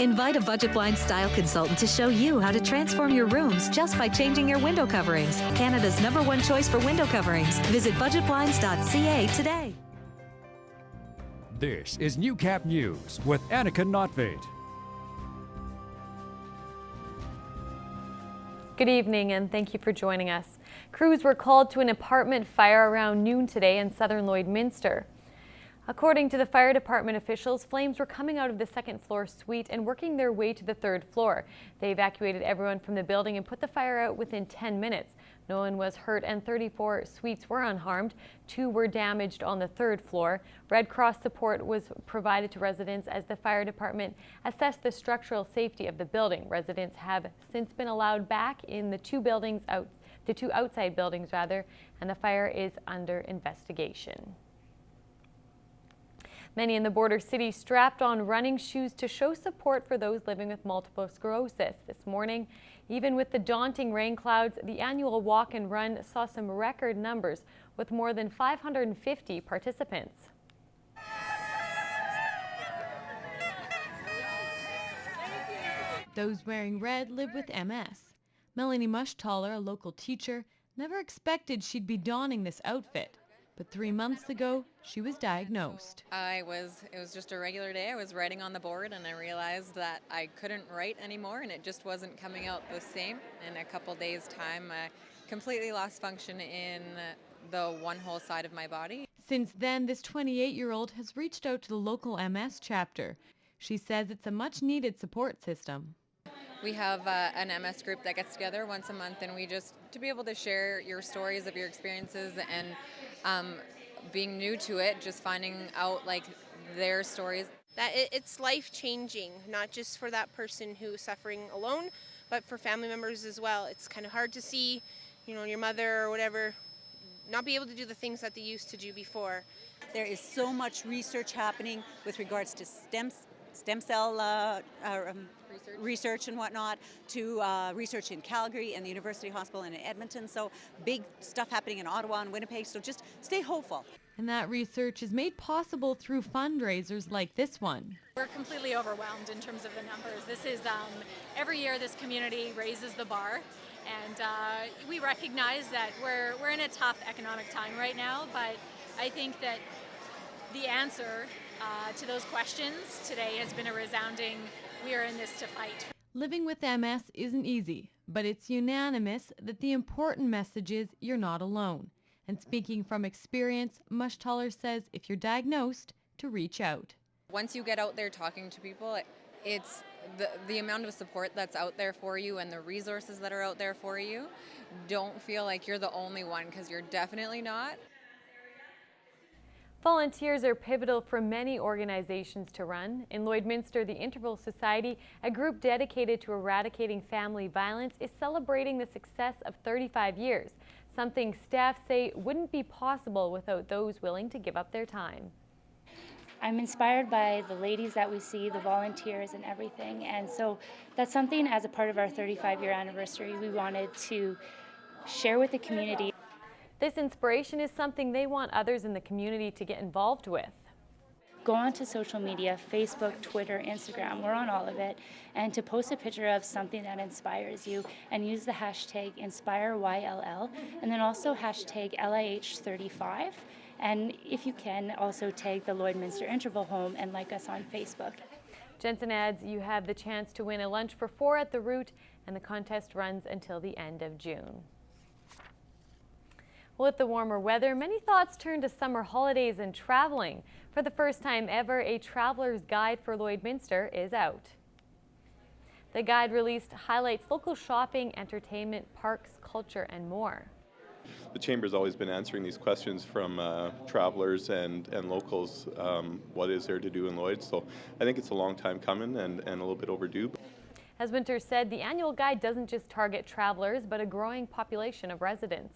Invite a Budget Blinds style consultant to show you how to transform your rooms just by changing your window coverings. Canada's #1 choice for window coverings. Visit budgetblinds.ca today. This is Newcap News with Annika Notveit. Good evening and thank you for joining us. Crews were called to an apartment fire around noon today in southern Lloydminster. According to the fire department officials, flames were coming out of the second floor suite and working their way to the third floor. They evacuated everyone from the building and put the fire out within 10 minutes. No one was hurt and 34 suites were unharmed. 2 were damaged on the third floor. Red Cross support was provided to residents as the fire department assessed the structural safety of the building. Residents have since been allowed back in the two outside buildings, and the fire is under investigation. Many in the border city strapped on running shoes to show support for those living with multiple sclerosis. This morning, even with the daunting rain clouds, the annual walk and run saw some record numbers with more than 550 participants. Those wearing red live with MS. Melanie Mushtaller, a local teacher, never expected she'd be donning this outfit. But 3 months ago, she was diagnosed. It was just a regular day. I was writing on the board and I realized that I couldn't write anymore and it just wasn't coming out the same. In a couple days' time, I completely lost function in the one whole side of my body. Since then, this 28-year-old has reached out to the local MS chapter. She says it's a much-needed support system. We have an MS group that gets together once a month, and we just to be able to share your stories of your experiences and being new to it, just finding out like their stories. That it's life-changing, not just for that person who's suffering alone, but for family members as well. It's kind of hard to see, your mother or whatever, not be able to do the things that they used to do before. There is so much research happening with regards to stem cell research and whatnot, to research in Calgary and the University Hospital and in Edmonton. So big stuff happening in Ottawa and Winnipeg. So just stay hopeful. And that research is made possible through fundraisers like this one. We're completely overwhelmed in terms of the numbers. This is every year this community raises the bar, and we recognize that we're in a tough economic time right now, but I think that the answer to those questions today has been a resounding, we are in this to fight. Living with MS isn't easy, but it's unanimous that the important message is you're not alone. And speaking from experience, Mushtaller says if you're diagnosed, to reach out. Once you get out there talking to people, it's the amount of support that's out there for you and the resources that are out there for you. Don't feel like you're the only one, because you're definitely not. Volunteers are pivotal for many organizations to run. In Lloydminster, the Interval Society, a group dedicated to eradicating family violence, is celebrating the success of 35 years, something staff say wouldn't be possible without those willing to give up their time. I'm inspired by the ladies that we see, the volunteers and everything, and so that's something as a part of our 35-year anniversary we wanted to share with the community. This inspiration is something they want others in the community to get involved with. Go onto social media, Facebook, Twitter, Instagram, we're on all of it, and to post a picture of something that inspires you and use the hashtag InspireYLL and then also hashtag LIH35. And if you can, also tag the Lloydminster Interval Home and like us on Facebook. Jensen adds you have the chance to win a lunch for 4 at the Root, and the contest runs until the end of June. With the warmer weather, many thoughts turn to summer holidays and traveling. For the first time ever, a traveler's guide for Lloydminster is out. The guide released highlights local shopping, entertainment, parks, culture, and more. The Chamber's always been answering these questions from travelers and locals, what is there to do in Lloyd. So I think it's a long time coming and a little bit overdue. As Winter said, the annual guide doesn't just target travelers, but a growing population of residents.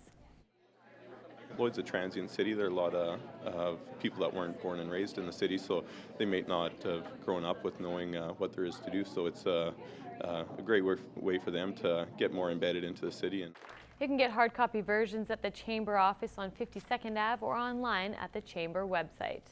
Lloyd's a transient city. There are a lot of people that weren't born and raised in the city, so they may not have grown up with knowing what there is to do. So it's a great way for them to get more embedded into the city. You can get hard copy versions at the Chamber office on 52nd Ave or online at the Chamber website.